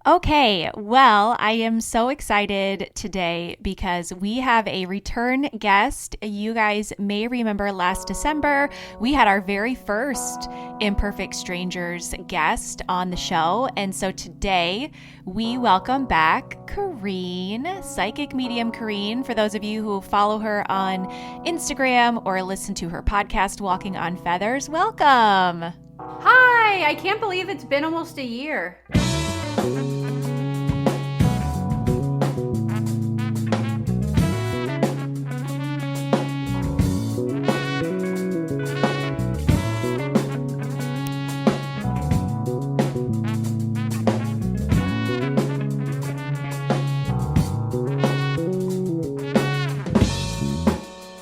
Okay, well, I am so excited today because we have a return guest. You guys may remember last December, we had our very first Imperfect Strangers guest on the show. And so today we welcome back Kareen, Psychic Medium Kareen. For those of you who follow her on Instagram or listen to her podcast, Walking on Feathers, welcome. Hi, I can't believe it's been almost a year.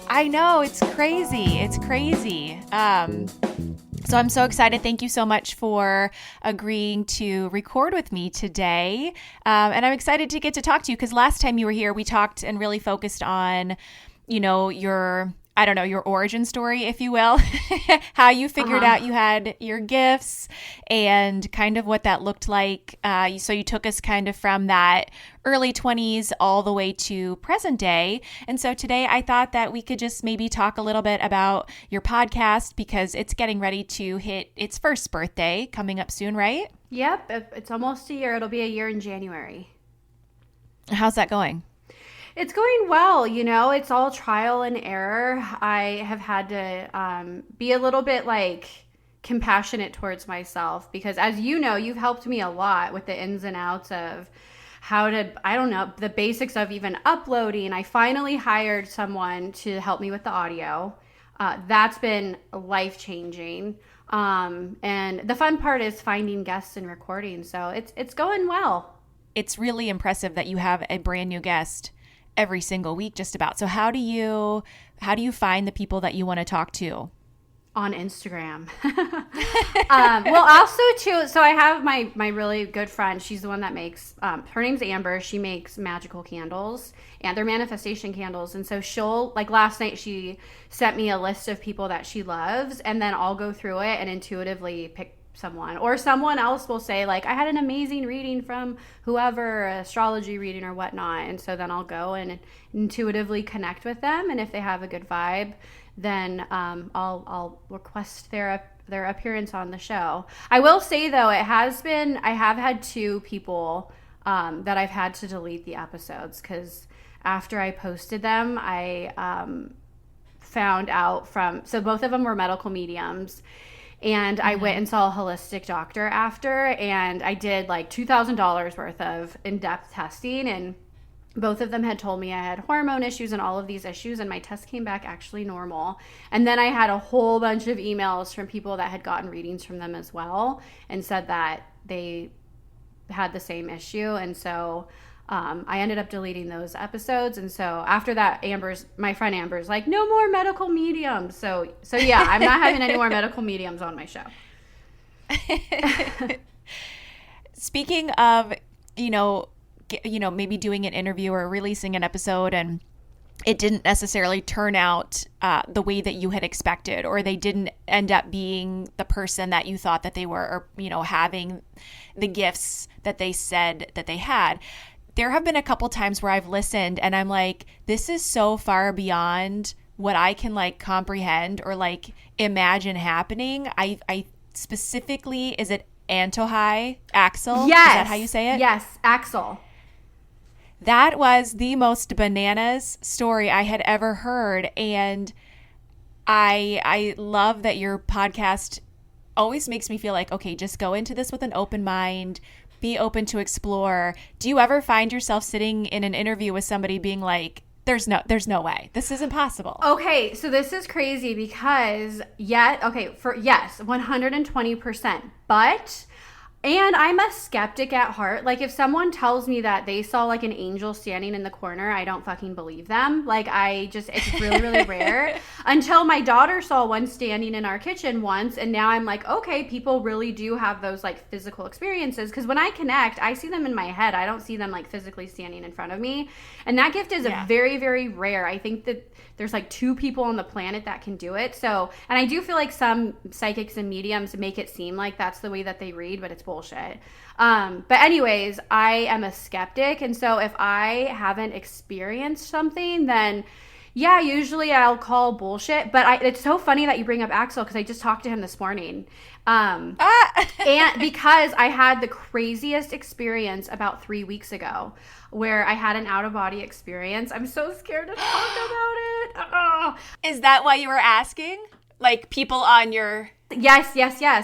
I know, it's crazy. It's crazy. So I'm so excited. Thank you so much for agreeing to record with me today. And I'm excited to get to talk to you because last time you were here, we talked and really focused on, your origin story, if you will, how you figured out you had your gifts and kind of what that looked like. So you took us kind of from that early 20s all the way to present day. And so today I thought that we could just maybe talk a little bit about your podcast because it's getting ready to hit its first birthday coming up soon, right? Yep, it's almost a year. It'll be a year in January. How's that going? It's going well, it's all trial and error. I have had to be a little bit compassionate towards myself because as you know, you've helped me a lot with the ins and outs of how to, the basics of even uploading. I finally hired someone to help me with the audio. That's been life-changing. And the fun part is finding guests and recording. So it's going well. It's really impressive that you have a brand new guest every single week just about. So how do you find the people that you want to talk to? On Instagram. Well, also too, so I have my really good friend. She's the one that makes, her name's Amber. She makes magical candles and they're manifestation candles. And so she'll, last night she sent me a list of people that she loves and then I'll go through it and intuitively pick someone, or someone else will say I had an amazing reading from whoever, astrology reading or whatnot, and so then I'll go and intuitively connect with them, and if they have a good vibe, then I'll request their appearance on the show. I will say though, I have had two people that I've had to delete the episodes because after I posted them, I found out so both of them were medical mediums. And I went and saw a holistic doctor after, and I did $2,000 worth of in-depth testing, and both of them had told me I had hormone issues and all of these issues, and my test came back actually normal. And then I had a whole bunch of emails from people that had gotten readings from them as well and said that they had the same issue, and so I ended up deleting those episodes. And so after that, my friend Amber's like, no more medical mediums. So yeah, I'm not having any more medical mediums on my show. Speaking of, maybe doing an interview or releasing an episode and it didn't necessarily turn out the way that you had expected, or they didn't end up being the person that you thought that they were, or, having the gifts that they said that they had. There have been a couple times where I've listened and I'm like, this is so far beyond what I can comprehend or imagine happening. I specifically, is it Antohai Axel? Yes. Is that how you say it? Yes, Axel. That was the most bananas story I had ever heard. And I love that your podcast always makes me feel like, okay, just go into this with an open mind, be open to explore. Do you ever find yourself sitting in an interview with somebody being like, there's no way. This isn't possible. Okay, so this is crazy because 120%. But And I'm a skeptic at heart. Like, if someone tells me that they saw, like, an angel standing in the corner, I don't fucking believe them. Like, it's really, really rare. Until my daughter saw one standing in our kitchen once, and now I'm like, okay, people really do have those, like, physical experiences. Because when I connect, I see them in my head. I don't see them, like, physically standing in front of me. And that gift is very, very rare. I think that there's, like, 2 people on the planet that can do it. So, and I do feel like some psychics and mediums make it seem like that's the way that they read, but it's bullshit. bullshit. But anyways, I am a skeptic. And so if I haven't experienced something, then yeah, usually I'll call bullshit. But it's so funny that you bring up Axel because I just talked to him this morning. And because I had the craziest experience about 3 weeks ago where I had an out-of-body experience. I'm so scared to talk about it. Oh. Is that why you were asking? Like people on your... Yes.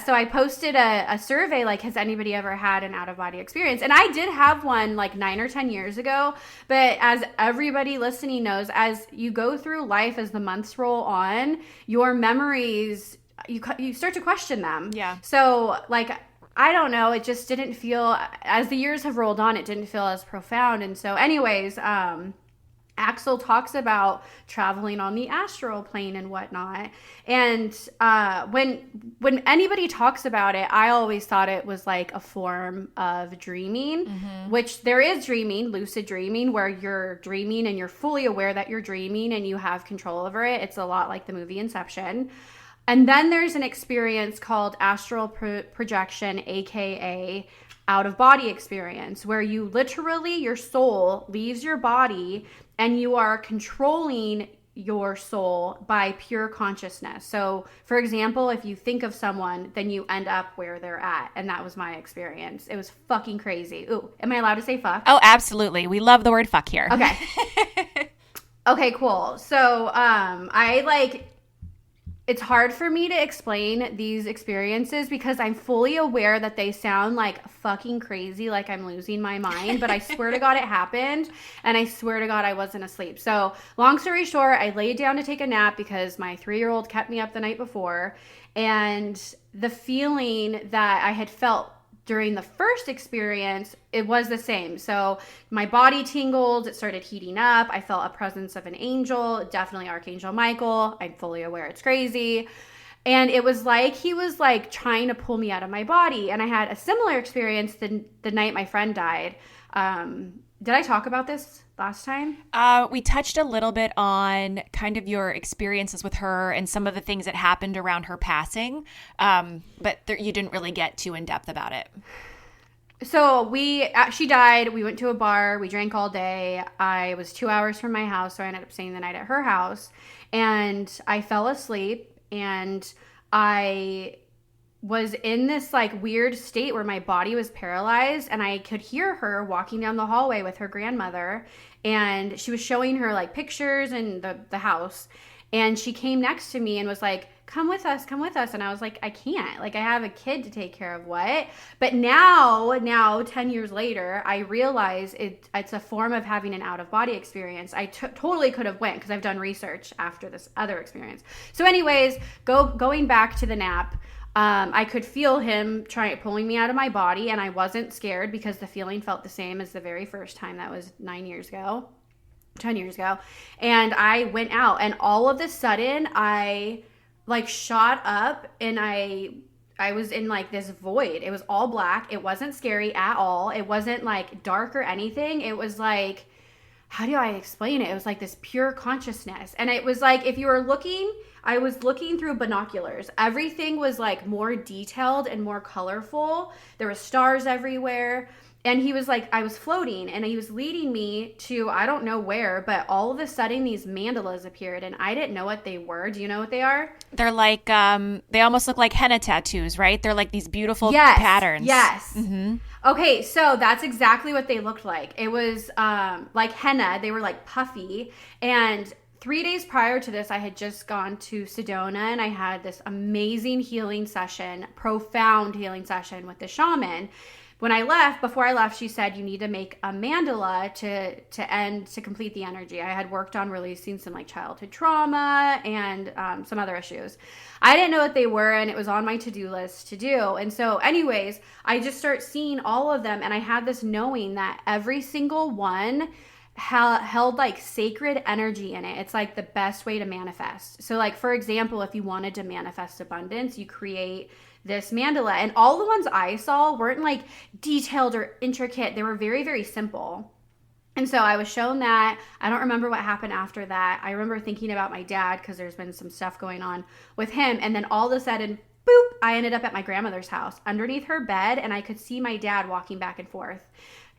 So I posted a survey like, has anybody ever had an out-of-body experience? And I did have one like 9 or 10 years ago. But as everybody listening knows, as you go through life, as the months roll on, your memories, you start to question them. Yeah. So like, I don't know, it just didn't feel, as the years have rolled on, it didn't feel as profound. And so anyways, Axel talks about traveling on the astral plane and whatnot. And when anybody talks about it, I always thought it was like a form of dreaming, which there is dreaming, lucid dreaming, where you're dreaming and you're fully aware that you're dreaming and you have control over it. It's a lot like the movie Inception. And then there's an experience called astral projection, aka out-of-body experience, where you literally, your soul leaves your body and you are controlling your soul by pure consciousness. So, for example, if you think of someone, then you end up where they're at. And that was my experience. It was fucking crazy. Ooh, am I allowed to say fuck? Oh, absolutely. We love the word fuck here. Okay. Okay, cool. So, it's hard for me to explain these experiences because I'm fully aware that they sound like fucking crazy, like I'm losing my mind, but I swear to God it happened, and I swear to God I wasn't asleep. So long story short, I laid down to take a nap because my 3-year-old kept me up the night before, and the feeling that I had felt during the first experience, it was the same. So my body tingled, it started heating up. I felt a presence of an angel, definitely Archangel Michael. I'm fully aware it's crazy. And it was like he was like trying to pull me out of my body. And I had a similar experience the night my friend died. Did I talk about this last time? We touched a little bit on kind of your experiences with her and some of the things that happened around her passing, but you didn't really get too in depth about it. So she died. We went to a bar. We drank all day. I was 2 hours from my house, so I ended up staying the night at her house. And I fell asleep, and I was in this like weird state where my body was paralyzed, and I could hear her walking down the hallway with her grandmother, and she was showing her like pictures and the house, and she came next to me and was like, come with us. And I was like, I can't, like I have a kid to take care of. What? But now 10 years later, I realize it's a form of having an out-of-body experience. I totally could have went because I've done research after this other experience. So anyways, going back to the nap, I could feel him pulling me out of my body, and I wasn't scared because the feeling felt the same as the very first time. That was 10 years ago. And I went out, and all of a sudden I like shot up, and I was in like this void. It was all black. It wasn't scary at all. It wasn't like dark or anything. It was like, how do I explain it? It was like this pure consciousness. And it was like, if you were looking, I was looking through binoculars. Everything was like more detailed and more colorful. There were stars everywhere. And he was like, I was floating, and he was leading me to, I don't know where, but all of a sudden these mandalas appeared, and I didn't know what they were. Do you know what they are? They're like, they almost look like henna tattoos, right? They're like these beautiful patterns. Yes. Mm-hmm. Okay, so that's exactly what they looked like. It was like henna. They were like puffy. And 3 days prior to this, I had just gone to Sedona, and I had this amazing healing session, profound healing session with the shaman. Before I left, she said, you need to make a mandala to complete the energy. I had worked on releasing some like childhood trauma and some other issues. I didn't know what they were, and it was on my to-do list to do. And so anyways, I just start seeing all of them, and I had this knowing that every single one held like sacred energy in it. It's like the best way to manifest. So like, for example, if you wanted to manifest abundance, you create this mandala, and all the ones I saw weren't like detailed or intricate. They were very, very simple. And so I was shown that. I don't remember what happened after that. I remember thinking about my dad because there's been some stuff going on with him. And then all of a sudden, boop, I ended up at my grandmother's house underneath her bed, and I could see my dad walking back and forth.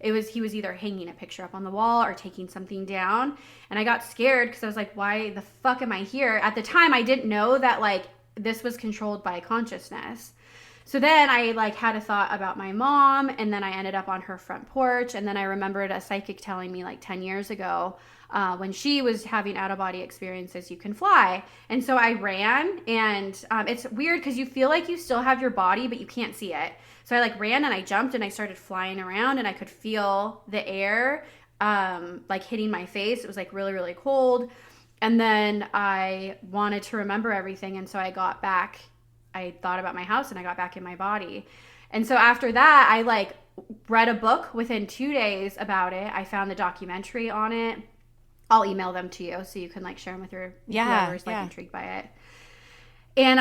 He was either hanging a picture up on the wall or taking something down. And I got scared because I was like, why the fuck am I here? At the time, I didn't know that like this was controlled by consciousness. So then I like had a thought about my mom, and then I ended up on her front porch. And then I remembered a psychic telling me like 10 years ago, when she was having out-of-body experiences, you can fly. And so I ran, and it's weird because you feel like you still have your body, but you can't see it. So I like ran and I jumped and I started flying around, and I could feel the air like hitting my face. It was like really, really cold. And then I wanted to remember everything. And so I got back, I thought about my house, and I got back in my body. And so after that, I like read a book within 2 days about it. I found the documentary on it. I'll email them to you so you can like share them with your whoever's like intrigued by it. And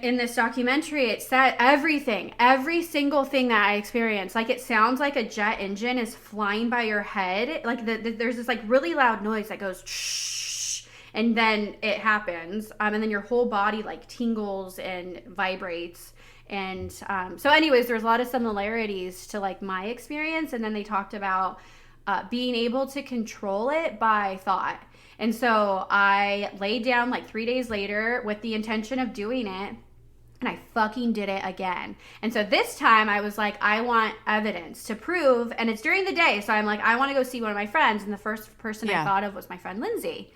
in this documentary, it said every single thing that I experienced, like it sounds like a jet engine is flying by your head. Like there's this like really loud noise that goes shh, and then it happens. And then your whole body like tingles and vibrates. And so anyways, there's a lot of similarities to like my experience. And then they talked about being able to control it by thought. And so I laid down like 3 days later with the intention of doing it, and I fucking did it again. And so this time I was like, I want evidence to prove, and it's during the day. So I'm like, I want to go see one of my friends. And the first person I thought of was my friend Lindsay.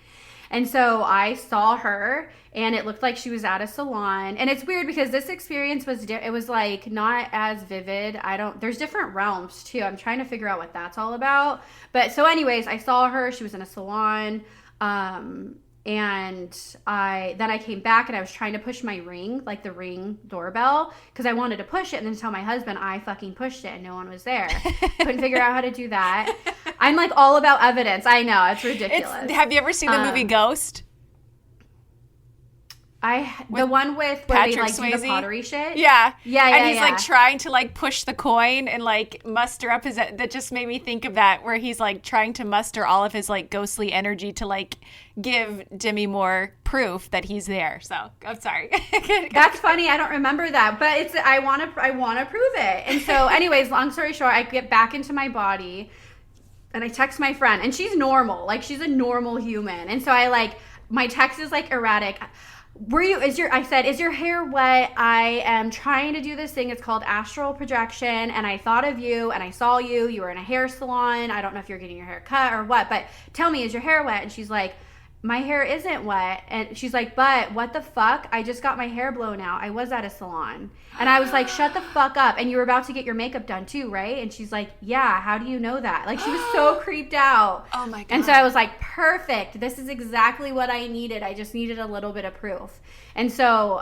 And so I saw her, and it looked like she was at a salon. And it's weird because this experience was, it was like not as vivid. There's different realms too. I'm trying to figure out what that's all about. But so anyways, I saw her, she was in a salon. And I came back, and I was trying to push my ring, like the Ring doorbell, because I wanted to push it and then tell my husband I fucking pushed it and no one was there. Couldn't figure out how to do that. I'm like all about evidence. I know, it's ridiculous. Have you ever seen the movie Ghost? The one with where Patrick they like Swayze? Do the pottery shit. Yeah. And he's like trying to like push the coin and like muster up that just made me think of that, where he's like trying to muster all of his like ghostly energy to like give Demi Moore proof that he's there. So I'm sorry. That's funny. I don't remember that, but I want to prove it. And so anyways, long story short, I get back into my body and I text my friend, and she's normal. Like she's a normal human. And so I like, my text is like erratic. I said, is your hair wet? I am trying to do this thing. It's called Astral Projection. And I thought of you, and I saw you. You were in a hair salon. I don't know if you're getting your hair cut or what, but tell me, is your hair wet? And she's like, my hair isn't wet. And she's like, but what the fuck? I just got my hair blown out. I was at a salon. And I was like, shut the fuck up. And you were about to get your makeup done too, right? And she's like, yeah, how do you know that? Like she was so creeped out. Oh my God. And so I was like, perfect. This is exactly what I needed. I just needed a little bit of proof. And so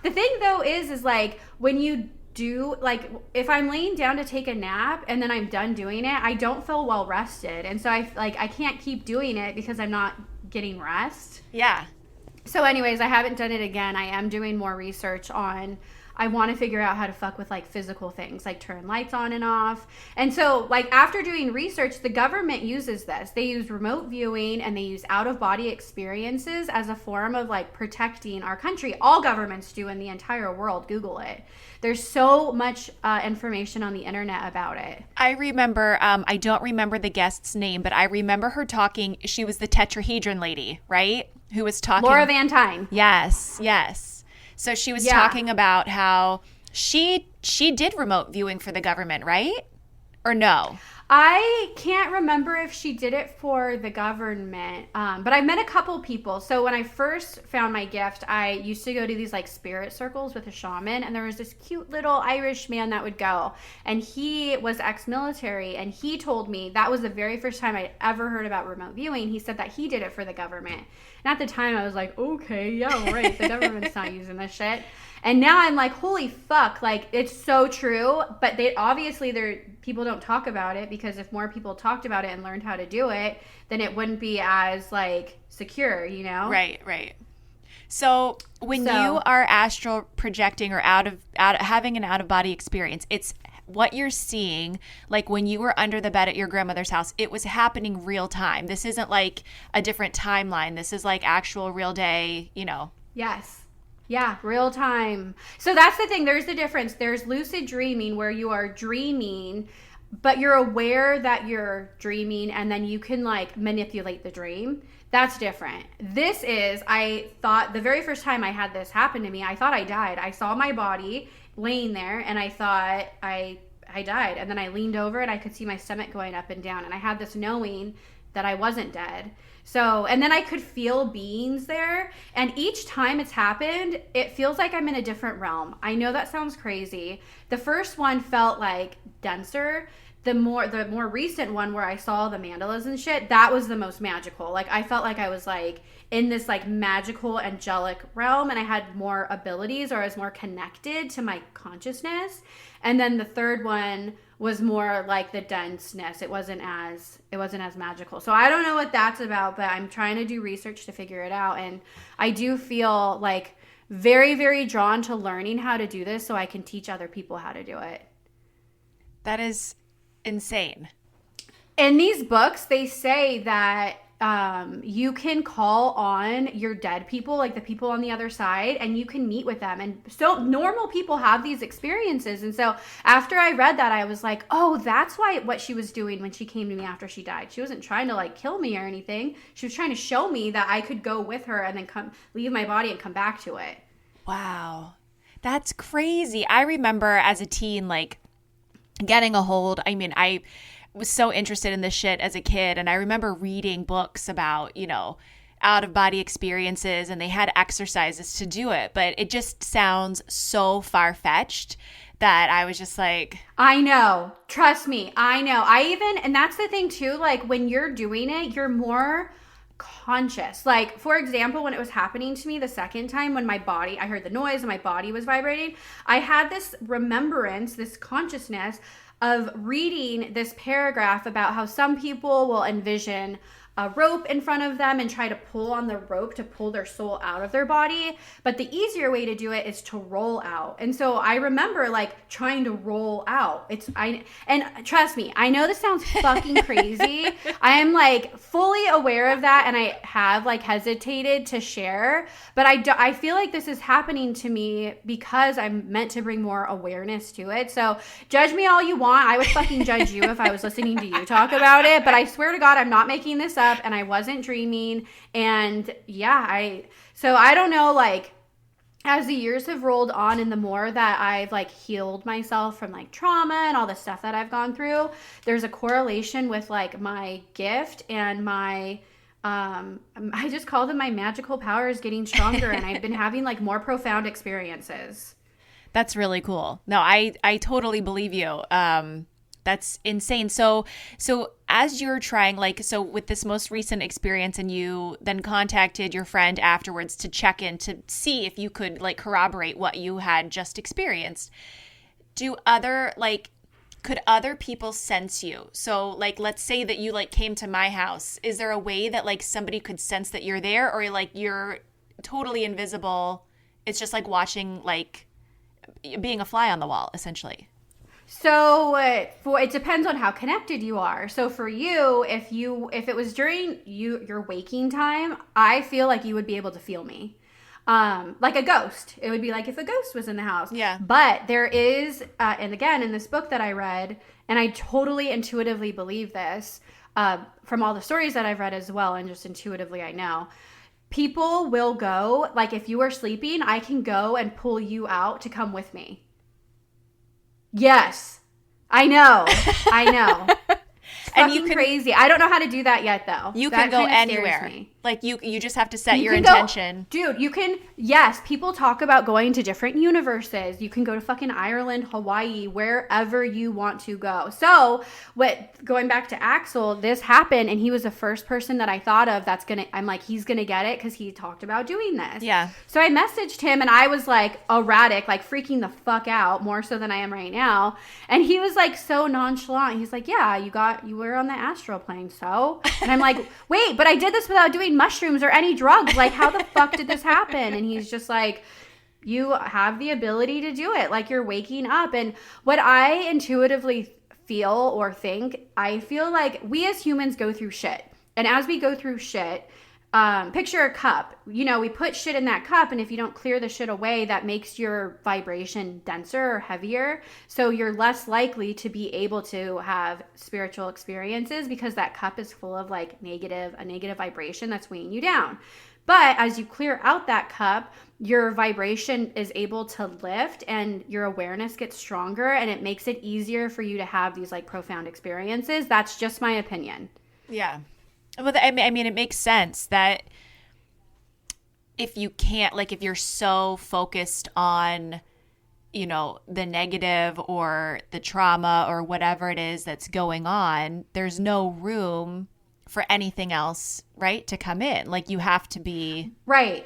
the thing though is like when you do, like if I'm laying down to take a nap and then I'm done doing it, I don't feel well rested. And so I can't keep doing it because I'm not getting rest. Yeah. So anyways, I haven't done it again. I am doing more research on, I want to figure out how to fuck with like physical things, like turn lights on and off. And so like after doing research, the government uses this. They use remote viewing and they use out of body experiences as a form of like protecting our country. All governments do in the entire world. Google it. There's so much information on the internet about it. I remember, I don't remember the guest's name, but I remember her talking. She was the tetrahedron lady, right? Who was talking. Laura Van Tyne. Yes. So she was talking about how she did remote viewing for the government, right? Or no? I can't remember if she did it for the government, but I met a couple people. So when I first found my gift, I used to go to these like spirit circles with a shaman, and there was this cute little Irish man that would go, and he was ex-military, and he told me that was the very first time I'd ever heard about remote viewing. He said that he did it for the government. And at the time I was like, okay, yeah, right, the government's not using this shit. And now I'm like, holy fuck, like it's so true. But people don't talk about it, because if more people talked about it and learned how to do it, then it wouldn't be as like secure, you know? Right. So when you are astral projecting or out of having an out of body experience, it's what you're seeing. Like when you were under the bed at your grandmother's house, it was happening real time. This isn't like a different timeline. This is like actual real day, you know. Yes. Yeah, real time. So that's the thing. There's the difference. There's lucid dreaming where you are dreaming, but you're aware that you're dreaming and then you can like manipulate the dream. That's different. This is, I thought the very first time I had this happen to me, I thought I died. I saw my body laying there and I thought I died. And then I leaned over and I could see my stomach going up and down. And I had this knowing that I wasn't dead. So, and then I could feel beings there. And each time it's happened, it feels like I'm in a different realm. I know that sounds crazy. The first one felt like denser. The more recent one where I saw the mandalas and shit, that was the most magical. Like I felt like I was like in this like magical angelic realm and I had more abilities or I was more connected to my consciousness. And then the third one was more like the denseness. It wasn't as magical. So I don't know what that's about, but I'm trying to do research to figure it out. And I do feel like very, very drawn to learning how to do this so I can teach other people how to do it. That is insane. In these books, they say that you can call on your dead people, like the people on the other side, and you can meet with them. And so normal people have these experiences. And so after I read that, I was like, oh, that's what she was doing when she came to me after she died. She wasn't trying to like kill me or anything. She was trying to show me that I could go with her and then leave my body and come back to it. Wow. That's crazy. I remember as a teen, like getting a hold. I mean, I was so interested in this shit as a kid. And I remember reading books about, you know, out of body experiences and they had exercises to do it. But it just sounds so far fetched that I was just like, I know. Trust me. I know. And that's the thing too, like when you're doing it, you're more conscious. Like, for example, when it was happening to me the second time, when I heard the noise and my body was vibrating, I had this remembrance, this consciousness of reading this paragraph about how some people will envision a rope in front of them and try to pull on the rope to pull their soul out of their body. But the easier way to do it is to roll out. And so I remember like trying to roll out. And trust me, I know this sounds fucking crazy. I am like fully aware of that. And I have like hesitated to share, but I feel like this is happening to me because I'm meant to bring more awareness to it. So judge me all you want. I would fucking judge you if I was listening to you talk about it, but I swear to God, I'm not making this up. And I wasn't dreaming. And yeah, so I don't know, like as the years have rolled on and the more that I've like healed myself from like trauma and all the stuff that I've gone through, there's a correlation with like my gift and my I just call them my magical powers getting stronger. And I've been having like more profound experiences. That's really cool. No, I totally believe you. That's insane. So as you're trying, like, so with this most recent experience and you then contacted your friend afterwards to check in to see if you could like corroborate what you had just experienced, could other people sense you? So like, let's say that you like came to my house. Is there a way that like somebody could sense that you're there or like you're totally invisible? It's just like watching, like being a fly on the wall, essentially. So it depends on how connected you are. So for you, if it was during your waking time, I feel like you would be able to feel me. Like a ghost. It would be like if a ghost was in the house. Yeah. But there is, and again, in this book that I read, and I totally intuitively believe this, from all the stories that I've read as well, and just intuitively I know, people will go, like if you are sleeping, I can go and pull you out to come with me. Yes, I know. It's And fucking crazy. I don't know how to do that yet, though. You that can go kinda anywhere. scares me. Like you just have to set You your can go- intention. Dude, you can, yes, people talk about going to different universes. You can go to fucking Ireland, Hawaii, wherever you want to go. So going back to Axel, this happened and he was the first person that I thought of I'm like, he's going to get it because he talked about doing this. Yeah. So I messaged him and I was like erratic, like freaking the fuck out, more so than I am right now. And he was like so nonchalant. He's like, yeah, you were on the astral plane. So, and I'm like, wait, but I did this without doing mushrooms or any drugs. Like, how the fuck did this happen? And he's just like, you have the ability to do it. Like, you're waking up. And what I intuitively feel or think, I feel like we as humans go through shit. And as we go through shit, picture a cup. You know, we put shit in that cup, and if you don't clear the shit away, that makes your vibration denser or heavier. So you're less likely to be able to have spiritual experiences because that cup is full of like a negative vibration that's weighing you down. But as you clear out that cup, your vibration is able to lift and your awareness gets stronger, and it makes it easier for you to have these like profound experiences. That's just my opinion. Yeah. Well, I mean, it makes sense that if you can't, like, if you're so focused on, you know, the negative or the trauma or whatever it is that's going on, there's no room for anything else, right, to come in. Like, you have to be right.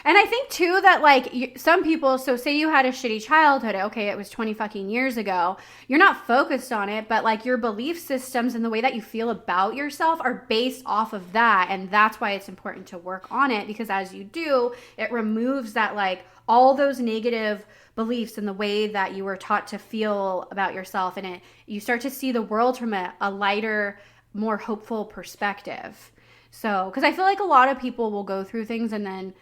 And I think too that like some people, so say you had a shitty childhood, okay, it was 20 fucking years ago. You're not focused on it, but like your belief systems and the way that you feel about yourself are based off of that. And that's why it's important to work on it, because as you do, it removes that like all those negative beliefs and the way that you were taught to feel about yourself. And you start to see the world from a lighter, more hopeful perspective. So, because I feel like a lot of people will go through things and then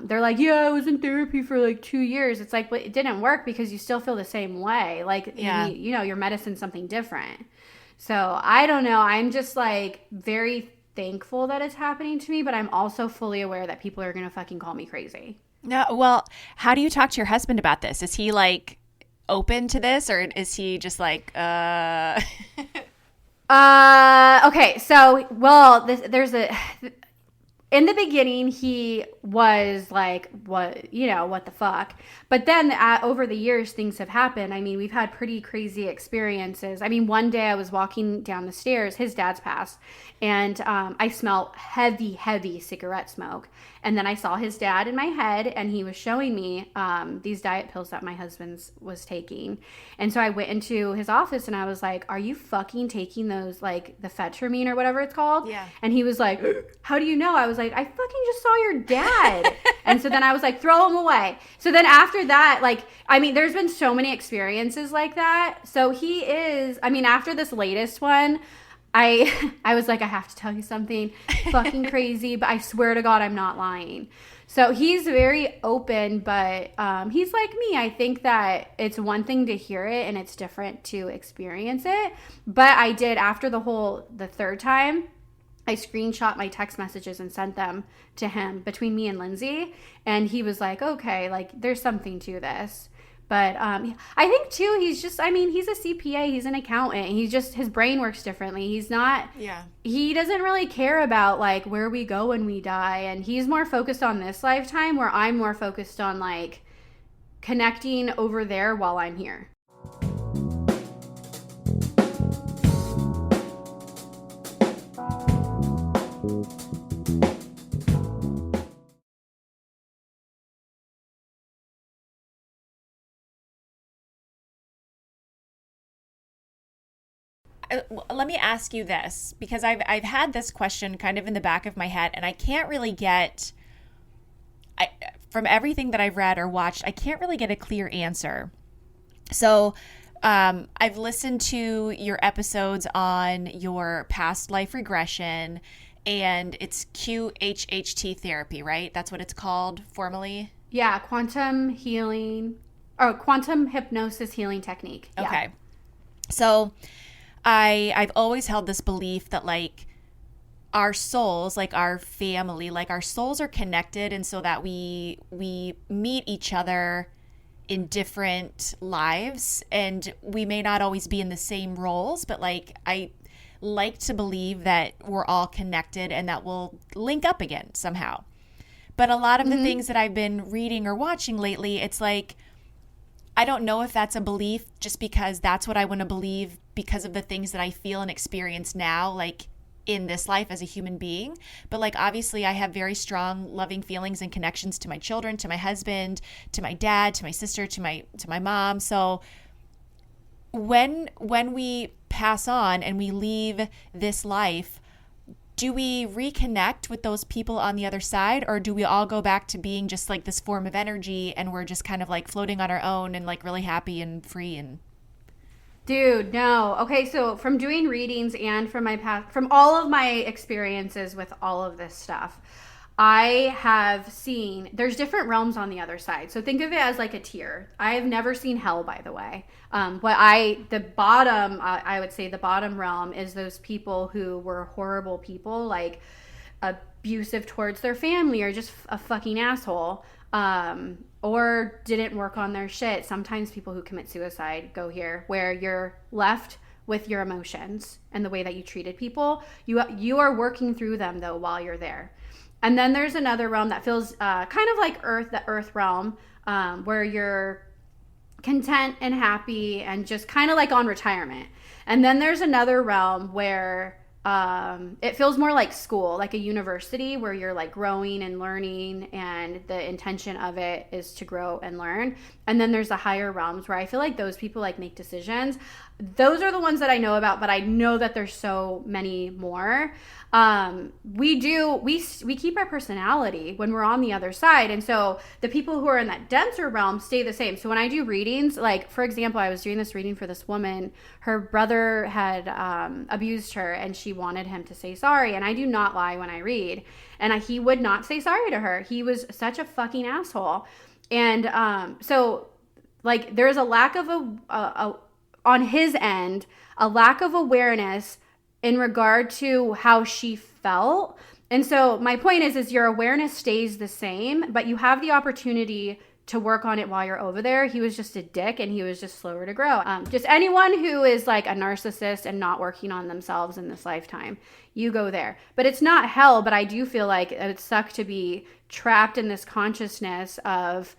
they're like, yeah, I was in therapy for like 2 years. It's like, but it didn't work because you still feel the same way. Like, yeah. you know, your medicine's something different. So I don't know. I'm just like very thankful that it's happening to me, but I'm also fully aware that people are going to fucking call me crazy. No, well, how do you talk to your husband about this? Is he like open to this, or is he just like, okay. So, well, in the beginning, he was like, what the fuck? But then over the years, things have happened. I mean, we've had pretty crazy experiences. I mean, one day I was walking down the stairs, his dad's passed, and I smelled heavy cigarette smoke. And then I saw his dad in my head, and he was showing me these diet pills that my husband was taking. And so I went into his office, and I was like, are you fucking taking those, like, the phetramine or whatever it's called? Yeah. And he was like, how do you know? I was like, I fucking just saw your dad. And so then I was like, throw him away. So then after that, like, I mean, there's been so many experiences like that. So he is, I mean, after this latest one, I was like, I have to tell you something fucking crazy, but I swear to God, I'm not lying. So he's very open, but he's like me. I think that it's one thing to hear it and it's different to experience it. But I did, after the third time, I screenshot my text messages and sent them to him between me and Lindsay. And he was like, okay, like there's something to this. But I think too, he's just, I mean, he's a CPA, he's an accountant. He's just, his brain works differently. He's not, he doesn't really care about like where we go when we die. And he's more focused on this lifetime, where I'm more focused on like connecting over there while I'm here. Let me ask you this, because I've had this question kind of in the back of my head, and I can't really get, from everything that I've read or watched, I can't really get a clear answer. So I've listened to your episodes on your past life regression, and it's QHHT therapy, right? That's what it's called formally? Yeah, quantum hypnosis healing technique. Yeah. Okay. So I've always held this belief that like our souls, like our family, like our souls are connected, and so that we meet each other in different lives, and we may not always be in the same roles, but like I like to believe that we're all connected and that we'll link up again somehow. But a lot of the things that I've been reading or watching lately, it's like, I don't know if that's a belief just because that's what I want to believe because of the things that I feel and experience now, like in this life as a human being. But like, obviously I have very strong loving feelings and connections to my children, to my husband, to my dad, to my sister, to my mom. So when we pass on and we leave this life, do we reconnect with those people on the other side, or do we all go back to being just like this form of energy and we're just kind of like floating on our own and like really happy and free? And Dude, no. Okay, so from doing readings and from my past, from all of my experiences with all of this stuff, I have seen there's different realms on the other side. So think of it as like a tier. I have never seen hell, by the way. The bottom, I would say the bottom realm is those people who were horrible people, like abusive towards their family or just a fucking asshole. Or didn't work on their shit. Sometimes people who commit suicide go here, where you're left with your emotions and the way that you treated people. You are working through them though while you're there. And then there's another realm that feels kind of like the earth realm, where you're content and happy and just kind of like on retirement. And then there's another realm where it feels more like school, like a university, where you're like growing and learning, and the intention of it is to grow and learn. And then there's the higher realms where I feel like those people like make decisions. Those are the ones that I know about, but I know that there's so many more. We keep our personality when we're on the other side. And so the people who are in that denser realm stay the same. So when I do readings, like for example, I was doing this reading for this woman, her brother had abused her and she wanted him to say sorry. And I do not lie when I read. And he would not say sorry to her. He was such a fucking asshole. And so like there's a lack of on his end, a lack of awareness in regard to how she felt. And so my point is your awareness stays the same, but you have the opportunity to work on it while you're over there. He was just a dick and he was just slower to grow. Just anyone who is like a narcissist and not working on themselves in this lifetime, you go there. But it's not hell, but I do feel like it would suck to be trapped in this consciousness of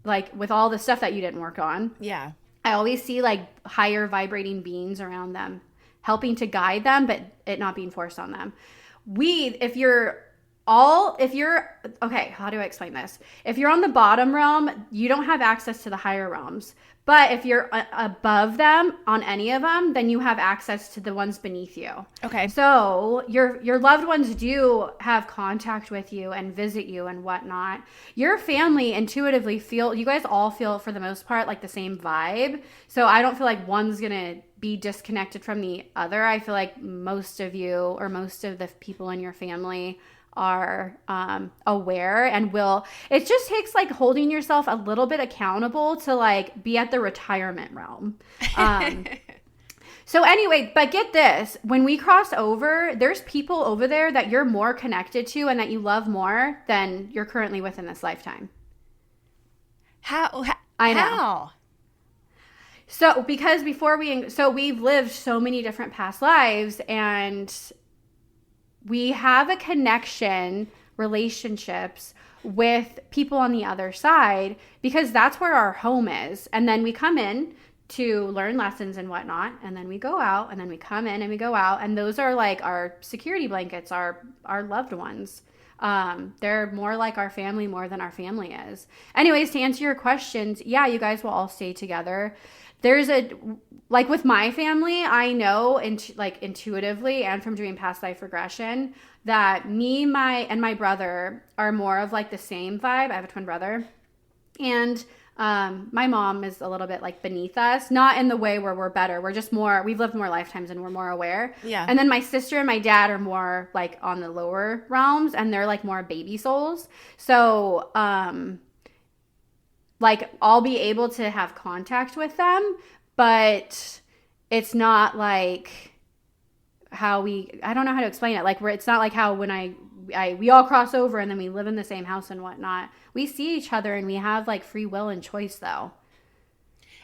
like with all the stuff that you didn't work on. Yeah. I always see like higher vibrating beings around them, helping to guide them, but it not being forced on them. Okay, how do I explain this? If you're on the bottom realm, you don't have access to the higher realms. But if you're above them on any of them, then you have access to the ones beneath you. Okay. So your loved ones do have contact with you and visit you and whatnot. Your family intuitively you guys all feel for the most part like the same vibe. So I don't feel like one's going to be disconnected from the other. I feel like most of you or most of the people in your family are aware and it just takes like holding yourself a little bit accountable to like be at the retirement realm. So anyway, but get this, when we cross over, there's people over there that you're more connected to and that you love more than you're currently with in this lifetime. How? I know. How? So because we've lived so many different past lives, and we have a connection, relationships with people on the other side, because that's where our home is. And then we come in to learn lessons and whatnot, and then we go out, and then we come in and we go out, and those are like our security blankets, our loved ones. They're more like our family more than our family is. Anyways, to answer your questions, yeah, you guys will all stay together. Like with my family, I know intuitively and from doing past life regression that me, and my brother are more of like the same vibe. I have a twin brother, and my mom is a little bit like beneath us, not in the way where we're better. We've lived more lifetimes and we're more aware. Yeah. And then my sister and my dad are more like on the lower realms, and they're like more baby souls. So, like I'll be able to have contact with them, but it's not like I don't know how to explain it. Like it's not like how when we all cross over and then we live in the same house and whatnot. We see each other and we have like free will and choice though.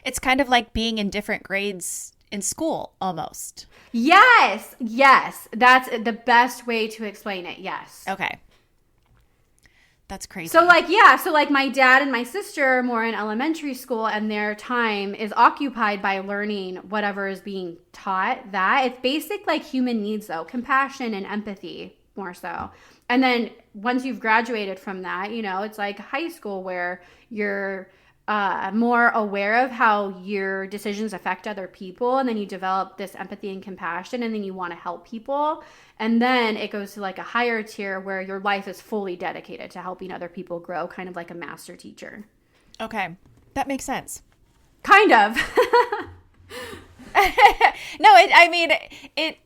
It's kind of like being in different grades in school almost. Yes. That's the best way to explain it. Yes. Okay. That's crazy. So like my dad and my sister are more in elementary school, and their time is occupied by learning whatever is being taught. It's basic like human needs though, compassion and empathy more so. And then once you've graduated from that, it's like high school where you're more aware of how your decisions affect other people, and then you develop this empathy and compassion, and then you want to help people. And then it goes to like a higher tier where your life is fully dedicated to helping other people grow, kind of like a master teacher. Okay. That makes sense. Kind of. No, it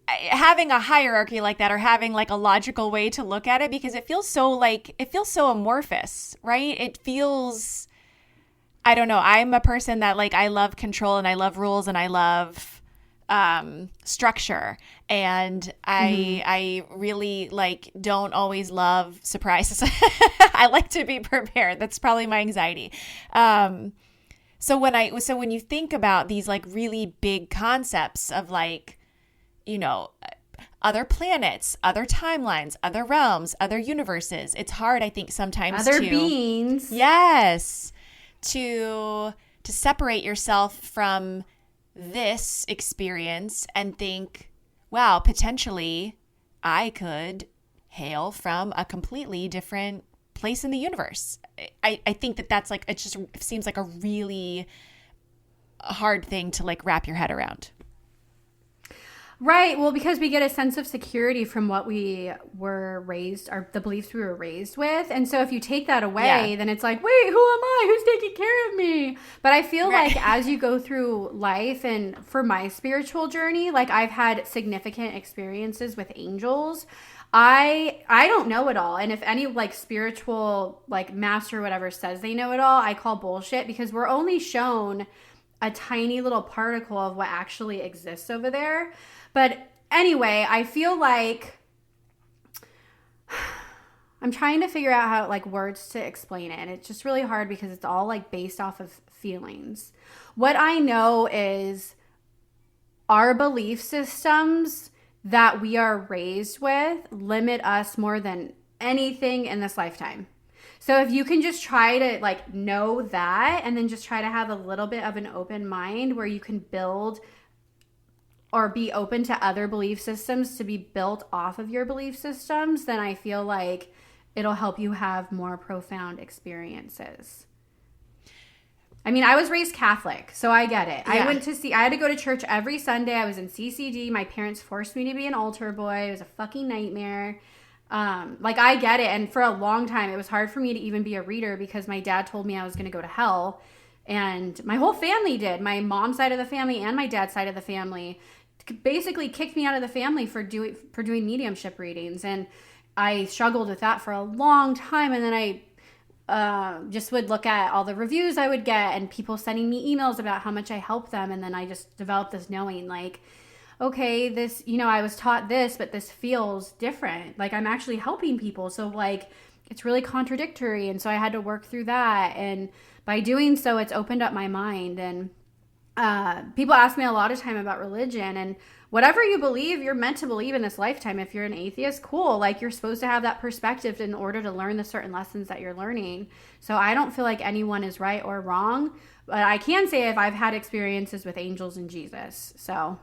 having a hierarchy like that, or having like a logical way to look at it, because it feels so amorphous, right? It feels, I don't know. I'm a person that like, I love control and I love rules and I love structure, and I really like don't always love surprises. I like to be prepared. That's probably my anxiety. So when you think about these like really big concepts of like, you know, other planets, other timelines, other realms, other universes, it's hard, I think, sometimes other beings. Yes. To separate yourself from this experience and think, wow, potentially I could hail from a completely different place in the universe. I think that's like, it just seems like a really hard thing to like wrap your head around. Right. Well, because we get a sense of security from what we were raised, or the beliefs we were raised with. And so if you take that away, then it's like, wait, who am I? Who's taking care of me? But I feel like as you go through life, and for my spiritual journey, like I've had significant experiences with angels. I don't know it all. And if any like spiritual like master or whatever says they know it all, I call bullshit, because we're only shown a tiny little particle of what actually exists over there. But anyway, I feel like I'm trying to figure out how like words to explain it. And it's just really hard because it's all like based off of feelings. What I know is our belief systems that we are raised with limit us more than anything in this lifetime. So if you can just try to like know that, and then just try to have a little bit of an open mind where you can build or be open to other belief systems to be built off of your belief systems, then I feel like it'll help you have more profound experiences. I mean, I was raised Catholic, so I get it. Yeah. I had to go to church every Sunday. I was in CCD. My parents forced me to be an altar boy. It was a fucking nightmare. Like, I get it. And for a long time, it was hard for me to even be a reader because my dad told me I was going to go to hell. And my whole family did. My mom's side of the family and my dad's side of the family basically kicked me out of the family for doing mediumship readings. And I struggled with that for a long time. And then I just would look at all the reviews I would get and people sending me emails about how much I helped them. And then I just developed this knowing, like, okay, this, I was taught this, but this feels different. Like, I'm actually helping people. So, like, it's really contradictory. And so I had to work through that. And by doing so, it's opened up my mind. And people ask me a lot of time about religion, and whatever you believe, you're meant to believe in this lifetime. If you're an atheist, cool. Like, you're supposed to have that perspective in order to learn the certain lessons that you're learning. So I don't feel like anyone is right or wrong, but I can say if I've had experiences with angels and Jesus. So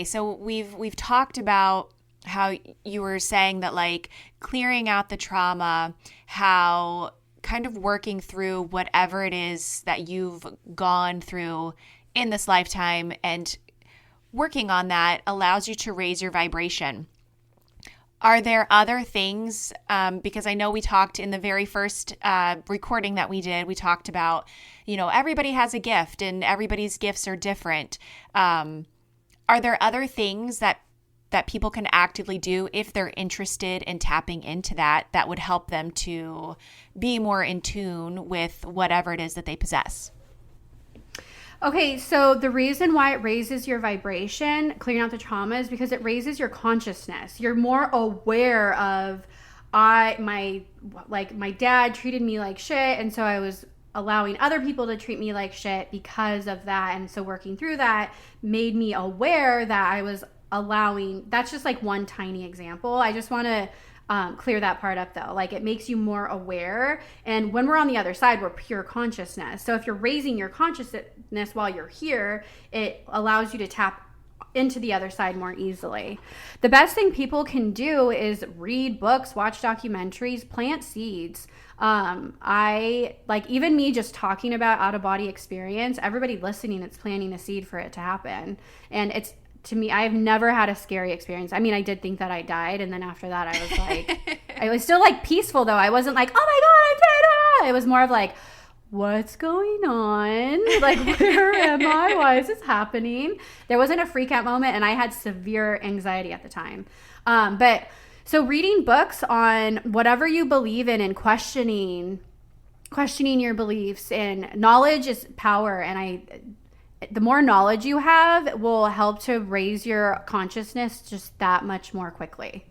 so we've talked about how you were saying that, like, clearing out the trauma, how kind of working through whatever it is that you've gone through in this lifetime and working on that allows you to raise your vibration. Are there other things, because I know we talked in the very first recording that we did, we talked about, everybody has a gift and everybody's gifts are different. Are there other things that people can actively do if they're interested in tapping into that would help them to be more in tune with whatever it is that they possess? Okay, so the reason why it raises your vibration, clearing out the trauma, is because it raises your consciousness. You're more aware of, my dad treated me like shit, and so I was allowing other people to treat me like shit because of that. And so working through that made me aware that I was allowing. That's just like one tiny example. I just want to clear that part up, though. Like, it makes you more aware. And when we're on the other side, we're pure consciousness. So if you're raising your consciousness while you're here, it allows you to tap into the other side more easily. The best thing people can do is read books, watch documentaries, plant seeds. Even me just talking about out-of-body experience, everybody listening, it's planting a seed for it to happen. And it's, to me, I've never had a scary experience. I mean, I did think that I died, and then after that, I was still like peaceful, though. I wasn't like, oh my God, I'm dead. It was more of like, what's going on? Like, where am I? Why is this happening? There wasn't a freak out moment, and I had severe anxiety at the time. But so reading books on whatever you believe in and questioning your beliefs, and knowledge is power. And the more knowledge you have will help to raise your consciousness just that much more quickly.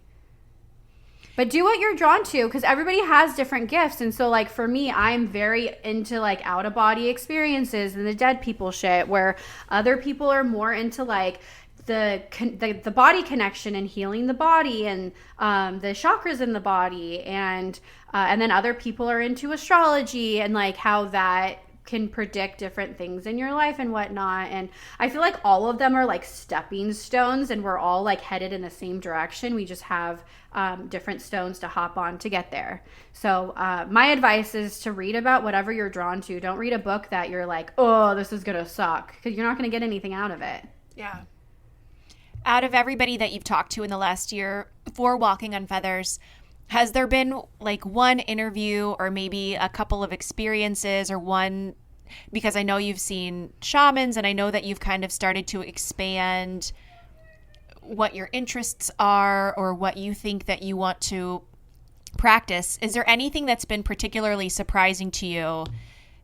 But do what you're drawn to, because everybody has different gifts. And so, like, for me, I'm very into, like, out-of-body experiences and the dead people shit, where other people are more into, like, the body connection and healing the body and the chakras in the body. And then other people are into astrology and, like, how that can predict different things in your life and whatnot. And I feel like all of them are like stepping stones, and we're all like headed in the same direction. We just have different stones to hop on to get there. So my advice is to read about whatever you're drawn to. Don't read a book that you're like, oh, this is gonna suck, because you're not gonna get anything out of it. Yeah. Out of everybody that you've talked to in the last year for Walking on Feathers, has there been like one interview or maybe a couple of experiences or one, because I know you've seen shamans and I know that you've kind of started to expand what your interests are or what you think that you want to practice. Is there anything that's been particularly surprising to you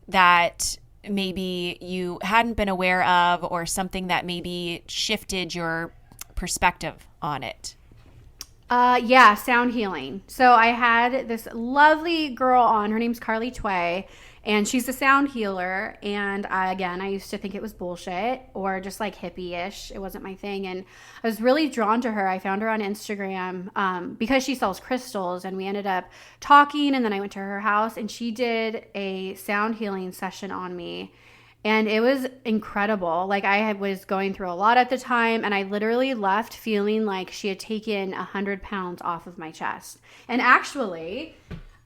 that maybe you hadn't been aware of, or something that maybe shifted your perspective on it? Yeah, sound healing. So I had this lovely girl on, her name's Carly Tway, and she's a sound healer. And I used to think it was bullshit or just like hippie-ish. It wasn't my thing. And I was really drawn to her. I found her on Instagram because she sells crystals, and we ended up talking, and then I went to her house and she did a sound healing session on me. And it was incredible. Like, I was going through a lot at the time, and I literally left feeling like she had taken 100 pounds off of my chest. And actually,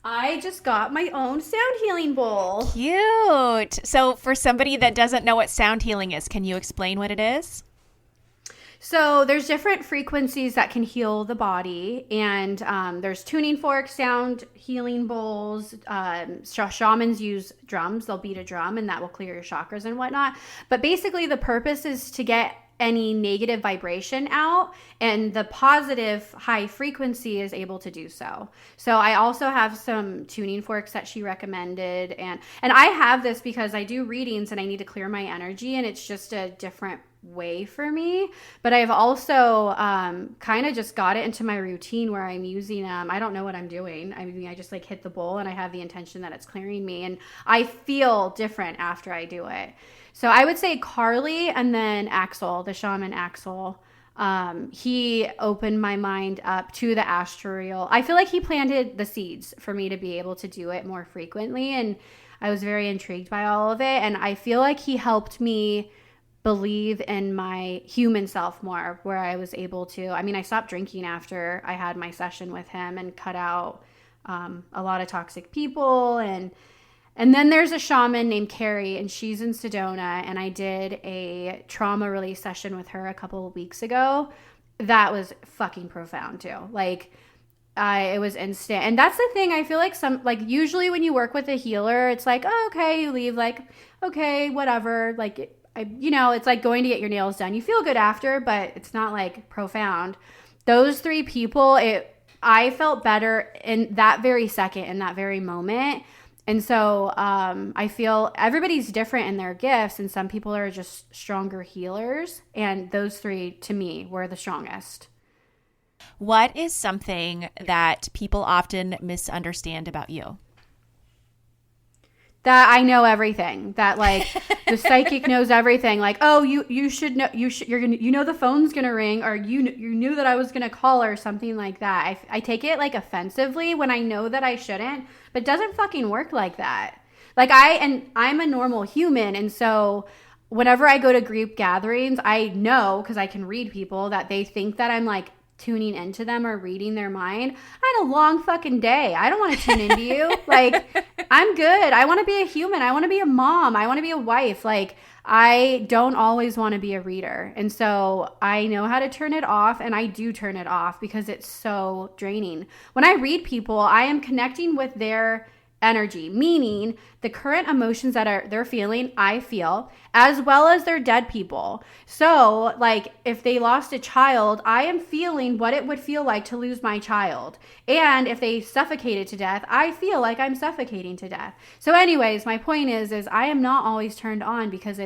I just got my own sound healing bowl. Cute. So for somebody that doesn't know what sound healing is, can you explain what it is? So there's different frequencies that can heal the body, and there's tuning forks, sound healing bowls. Shamans use drums. They'll beat a drum, and that will clear your chakras and whatnot. But basically the purpose is to get any negative vibration out, and the positive high frequency is able to do so. So I also have some tuning forks that she recommended, and I have this because I do readings and I need to clear my energy, and it's just a different way for me. But I've also kind of just got it into my routine where I'm using I don't know what I'm doing. I mean, I just like hit the bowl and I have the intention that it's clearing me, and I feel different after I do it. So I would say Carly, and then Axel, the shaman Axel. He opened my mind up to the astral. I feel like he planted the seeds for me to be able to do it more frequently, and I was very intrigued by all of it. And I feel like he helped me believe in my human self more, where I was able to, I mean, I stopped drinking after I had my session with him and cut out a lot of toxic people. And then there's a shaman named Carrie, and she's in Sedona, and I did a trauma release session with her a couple of weeks ago. That was fucking profound too. Like, it was instant. And that's the thing. I feel like usually when you work with a healer, it's like, oh, okay, you leave, like, okay, whatever. Like, it's like going to get your nails done. You feel good after, but it's not like profound. Those three people, I felt better in that very second, in that very moment. And so I feel everybody's different in their gifts, and some people are just stronger healers. And those three, to me, were the strongest. What is something that people often misunderstand about you? That I know everything. That, like, the psychic knows everything. Like, oh, you should know. The phone's gonna ring, or you knew that I was gonna call, or something like that. I take it like offensively when I know that I shouldn't, but it doesn't fucking work like that. Like, I'm a normal human, and so whenever I go to group gatherings, I know, because I can read people, that they think that I'm like tuning into them or reading their mind. I had a long fucking day. I don't want to tune into you. Like, I'm good. I want to be a human. I want to be a mom. I want to be a wife. Like, I don't always want to be a reader. And so I know how to turn it off, and I do turn it off because it's so draining. When I read people, I am connecting with their energy, meaning the current emotions that they're feeling, I feel, as well as their dead people. So like if they lost a child, I am feeling what it would feel like to lose my child. And if they suffocated to death, I feel like I'm suffocating to death. So anyways, my point is I am not always turned on, because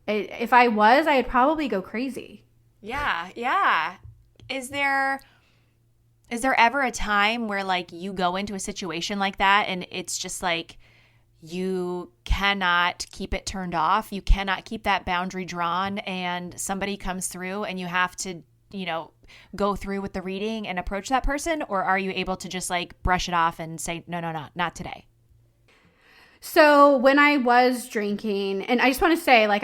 if I was, I'd probably go crazy. Yeah. Yeah. Is there ever a time where like you go into a situation like that and it's just like you cannot keep it turned off, you cannot keep that boundary drawn, and somebody comes through and you have to, go through with the reading and approach that person? Or are you able to just like brush it off and say, no, not today? So when I was drinking, and I just want to say, like,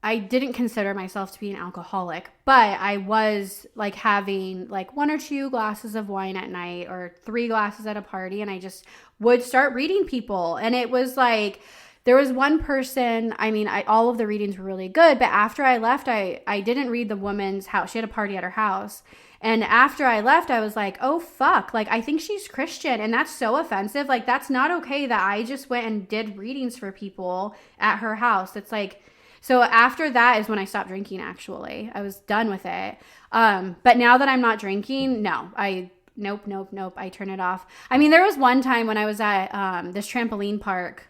I didn't consider myself to be an alcoholic, but I was like having like 1 or 2 glasses of wine at night, or 3 glasses at a party. And I just would start reading people. And it was like, there was one person, all of the readings were really good, but after I left, I didn't read the woman's house. She had a party at her house. And after I left, I was like, oh, fuck. Like, I think she's Christian. And that's so offensive. Like, that's not okay that I just went and did readings for people at her house. It's like, so after that is when I stopped drinking, actually. I was done with it. But now that I'm not drinking, no. Nope. I turn it off. There was one time when I was at this trampoline park,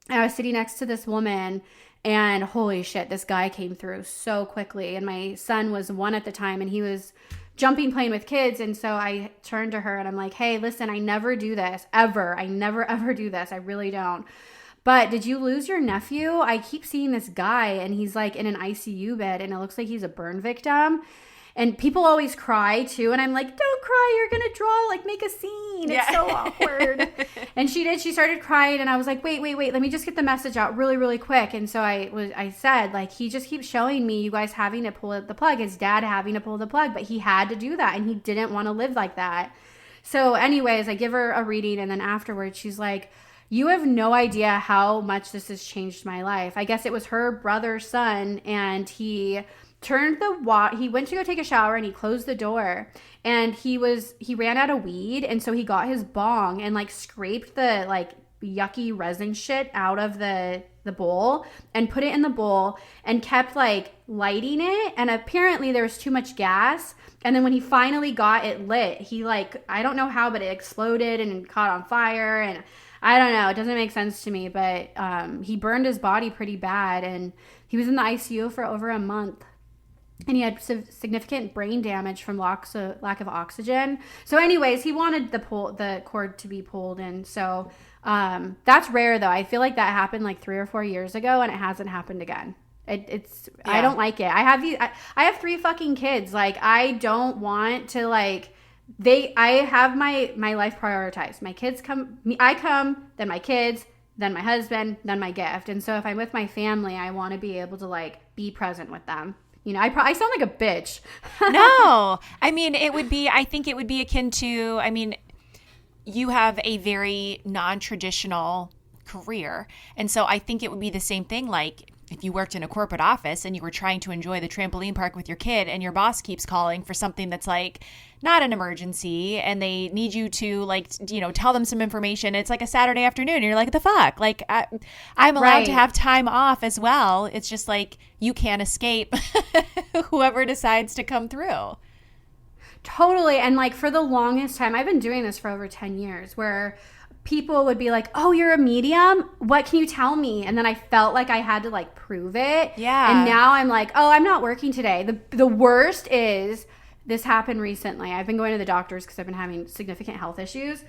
and I was sitting next to this woman, and holy shit, this guy came through so quickly. And my son was 1 at the time, and he was jumping, playing with kids. And so I turned to her and I'm like, hey, listen, I never do this, ever. I never, ever do this. I really don't. But did you lose your nephew? I keep seeing this guy, and he's like in an ICU bed, and it looks like he's a burn victim. And people always cry too. And I'm like, don't cry. You're going to draw, like, make a scene. It's so awkward. And she did. She started crying. And I was like, wait. Let me just get the message out really, really quick. And so I said, like, he just keeps showing me you guys having to pull the plug, his dad having to pull the plug. But he had to do that. And he didn't want to live like that. So anyways, I give her a reading. And then afterwards, she's like, you have no idea how much this has changed my life. I guess it was her brother's son. And he went to go take a shower, and he closed the door, and he ran out of weed. And so he got his bong and like scraped the like yucky resin shit out of the bowl and put it in the bowl and kept like lighting it. And apparently there was too much gas. And then when he finally got it lit, he like, I don't know how, but it exploded and caught on fire. And I don't know. It doesn't make sense to me, but he burned his body pretty bad, and he was in the ICU for over a month. And he had significant brain damage from lack of oxygen. So anyways, he wanted the cord to be pulled. And so that's rare, though. I feel like that happened like 3 or 4 years ago, and it hasn't happened again. I don't like it. I have 3 fucking kids. Like, I don't want to like, I have my life prioritized. My kids I come, then my kids, then my husband, then my gift. And so if I'm with my family, I want to be able to like be present with them. I sound like a bitch. No, I think it would be akin to, you have a very non-traditional career. And so I think it would be the same thing. Like if you worked in a corporate office and you were trying to enjoy the trampoline park with your kid, and your boss keeps calling for something that's like not an emergency, and they need you to like, tell them some information. It's like a Saturday afternoon, and you're like, the fuck? Like I'm allowed to have time off as well. It's just like you can't escape whoever decides to come through. Totally. And like for the longest time, I've been doing this for over 10 years, where people would be like, oh, you're a medium? What can you tell me? And then I felt like I had to like prove it. Yeah. And now I'm like, oh, I'm not working today. The worst is, this happened recently. I've been going to the doctors because I've been having significant health issues.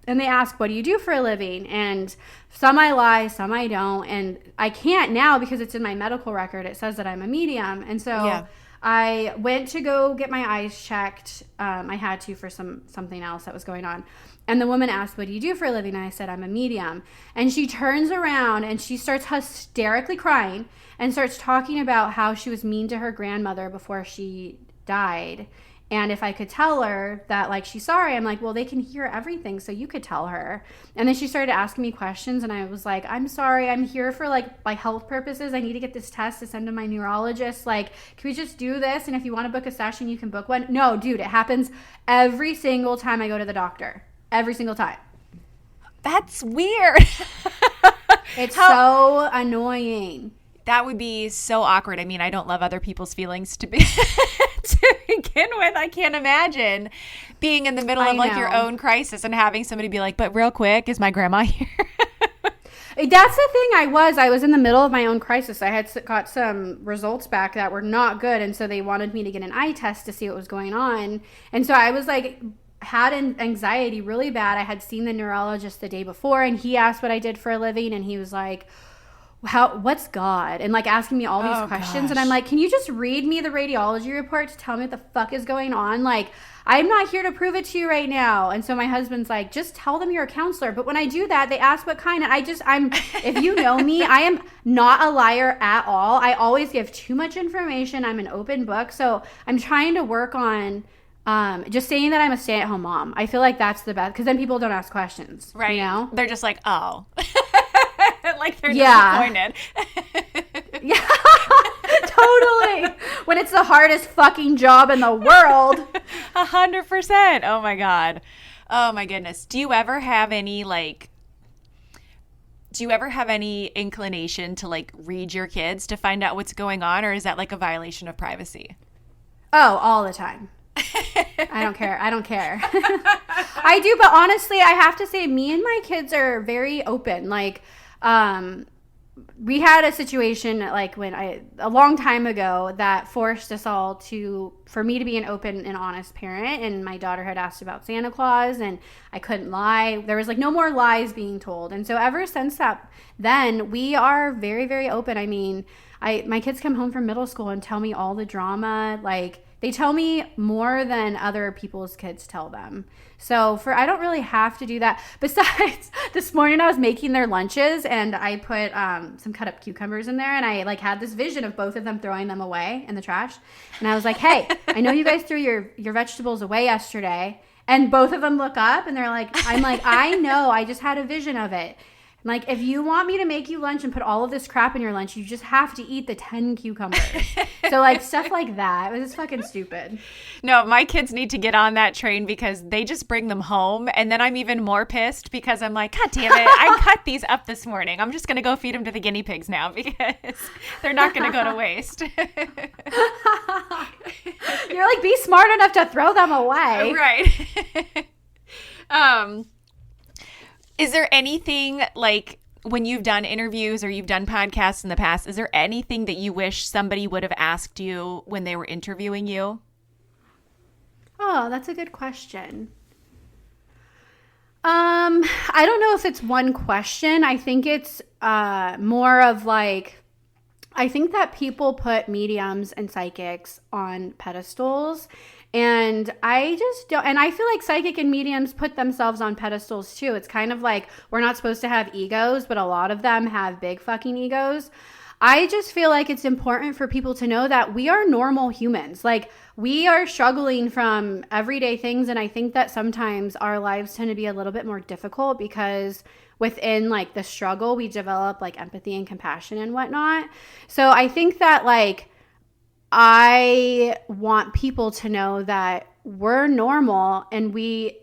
And they ask, what do you do for a living? And some I lie, some I don't. And I can't now because it's in my medical record. It says that I'm a medium. And so I went to go get my eyes checked. I had to for something else that was going on. And the woman asked, what do you do for a living? And I said, I'm a medium. And she turns around and she starts hysterically crying and starts talking about how she was mean to her grandmother before she died. And if I could tell her that, like, she's sorry, I'm like, well, they can hear everything, so you could tell her. And then she started asking me questions, and I was like, I'm sorry, I'm here for, like, my health purposes. I need to get this test to send to my neurologist. Like, can we just do this? And if you want to book a session, you can book one. No, dude, it happens every single time I go to the doctor. Every single time. That's weird. It's so annoying. That would be so awkward. I mean, I don't love other people's feelings to begin with. I can't imagine being in the middle of like your own crisis and having somebody be like, but real quick, is my grandma here? That's the thing. I was in the middle of my own crisis. I had got some results back that were not good. And so they wanted me to get an eye test to see what was going on. And so I was like, had anxiety really bad. I had seen the neurologist the day before and he asked what I did for a living. And he was like, what's God? And like asking me all these questions. Gosh. And I'm like, can you just read me the radiology report to tell me what the fuck is going on? Like, I'm not here to prove it to you right now. And so my husband's like, just tell them you're a counselor. But when I do that, they ask what kind. And if you know me, I am not a liar at all. I always give too much information. I'm an open book. So I'm trying to work on just saying that I'm a stay-at-home mom. I feel like that's the best because then people don't ask questions. Right. You know? They're just like, oh. Like they're disappointed. Yeah, totally. When it's the hardest fucking job in the world. 100%. Oh my God. Oh my goodness. Do you ever have any inclination to like read your kids to find out what's going on, or is that like a violation of privacy? Oh, all the time. I don't care. I do, but honestly, I have to say me and my kids are very open. Like, we had a situation like a long time ago that forced us all for me to be an open and honest parent. And my daughter had asked about Santa Claus and I couldn't lie. There was like no more lies being told. And so ever since then we are very, very open. I mean, my kids come home from middle school and tell me all the drama. Like they tell me more than other people's kids tell them. So I don't really have to do that. Besides, this morning I was making their lunches and I put some cut up cucumbers in there and I like had this vision of both of them throwing them away in the trash. And I was like, hey, I know you guys threw your vegetables away yesterday. And both of them look up and I'm like, I know, I just had a vision of it. Like, if you want me to make you lunch and put all of this crap in your lunch, you just have to eat the 10 cucumbers. So, like, stuff like that. It was just fucking stupid. No, my kids need to get on that train because they just bring them home. And then I'm even more pissed because I'm like, God damn it, I cut these up this morning. I'm just going to go feed them to the guinea pigs now because they're not going to go to waste. You're like, be smart enough to throw them away. Right. Is there anything, like, when you've done interviews or you've done podcasts in the past, is there anything that you wish somebody would have asked you when they were interviewing you? Oh, that's a good question. I don't know if it's one question. I think it's more of like, I think that people put mediums and psychics on pedestals. And I just don't, and I feel like psychic and mediums put themselves on pedestals too. It's kind of like we're not supposed to have egos, but a lot of them have big fucking egos. I just feel like it's important for people to know that we are normal humans. Like we are struggling from everyday things. And I think that sometimes our lives tend to be a little bit more difficult because within like the struggle, we develop like empathy and compassion and whatnot. So I think that like, I want people to know that we're normal and we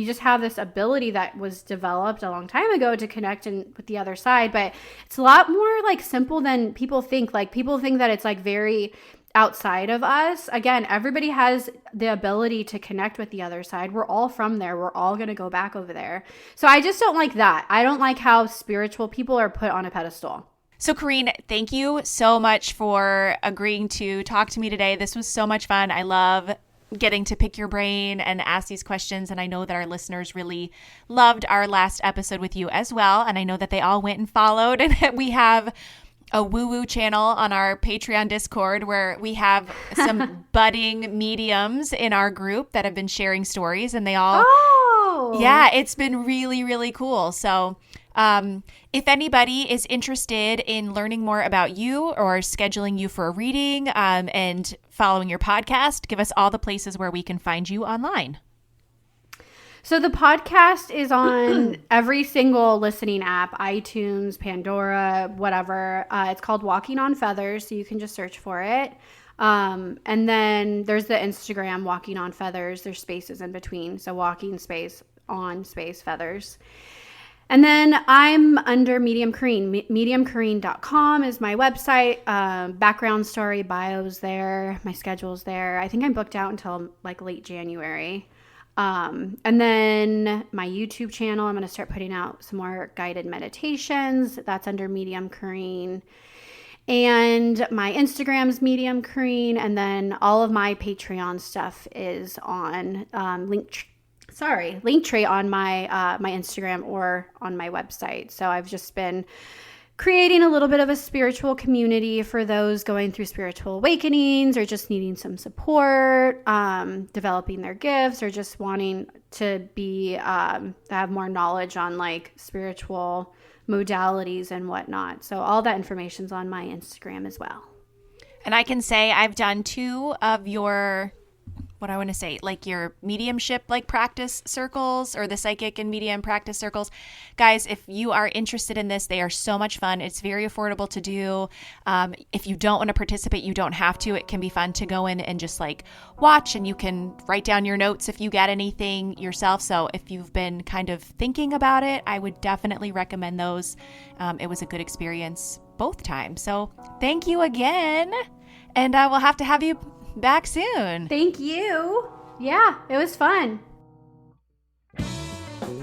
just have this ability that was developed a long time ago to connect with the other side. But it's a lot more like simple than people think. Like people think that it's like very outside of us. Again, everybody has the ability to connect with the other side. We're all from there. We're all going to go back over there. So I just don't like that. I don't like how spiritual people are put on a pedestal. So Kareen, thank you so much for agreeing to talk to me today. This was so much fun. I love getting to pick your brain and ask these questions. And I know that our listeners really loved our last episode with you as well. And I know that they all went and followed. And we have a woo-woo channel on our Patreon Discord where we have some budding mediums in our group that have been sharing stories. And they all, yeah, it's been really, really cool. So if anybody is interested in learning more about you or scheduling you for a reading and following your podcast, give us all the places where we can find you online. So the podcast is on every single listening app, iTunes, Pandora, whatever. It's called Walking on Feathers, so you can just search for it. And then there's the Instagram, Walking on Feathers. There's spaces in between, so walking space on space feathers. And then I'm under Medium Kareen. MediumKareen.com is my website. Background story, bios there. My schedule's there. I think I'm booked out until like late January. And then my YouTube channel, I'm going to start putting out some more guided meditations. That's under Medium Kareen. And my Instagram's Medium Kareen. And then all of my Patreon stuff is on Linktree on my my Instagram or on my website. So I've just been creating a little bit of a spiritual community for those going through spiritual awakenings or just needing some support, developing their gifts, or just wanting to be have more knowledge on like spiritual modalities and whatnot. So all that information's on my Instagram as well. And I can say I've done 2 of your, what I want to say, like your mediumship like practice circles, or the psychic and medium practice circles. Guys, if you are interested in this, they are so much fun. It's very affordable to do. If you don't want to participate, you don't have to. It can be fun to go in and just like watch, and you can write down your notes if you get anything yourself. So if you've been kind of thinking about it, I would definitely recommend those. It was a good experience both times. So thank you again. And I will have to have you back soon. Thank you. Yeah, it was fun.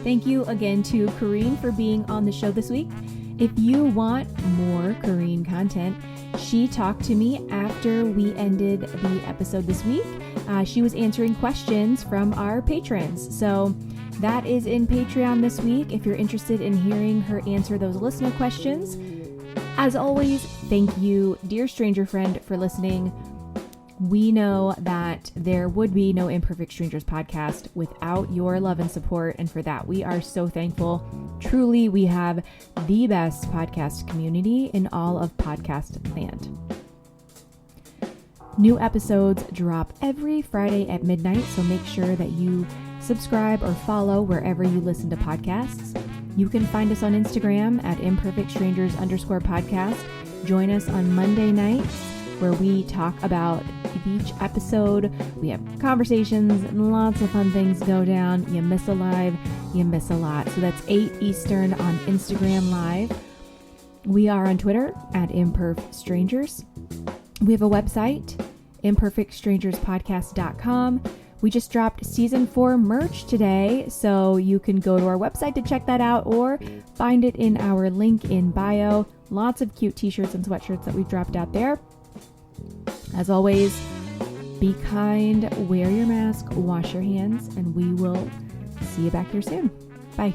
Thank you again to Kareen for being on the show this week. If you want more Kareen content, she talked to me after we ended the episode this week. She was answering questions from our patrons. So that is in Patreon this week if you're interested in hearing her answer those listener questions. As always, thank you, dear stranger friend, for listening. We know that there would be no Imperfect Strangers podcast without your love and support, and for that we are so thankful. Truly, we have the best podcast community in all of podcast land. New episodes drop every Friday at midnight, so make sure that you subscribe or follow wherever you listen to podcasts. You can find us on Instagram at imperfectstrangers_podcast. Join us on Monday nights, where we talk about each episode. We have conversations and lots of fun things go down. You miss a live, you miss a lot. So that's 8 Eastern on Instagram Live. We are on Twitter at imperfstrangers. We have a website, imperfectstrangerspodcast.com. We just dropped season 4 merch today, so you can go to our website to check that out or find it in our link in bio. Lots of cute t-shirts and sweatshirts that we've dropped out there. As always, be kind, wear your mask, wash your hands, and we will see you back here soon. Bye.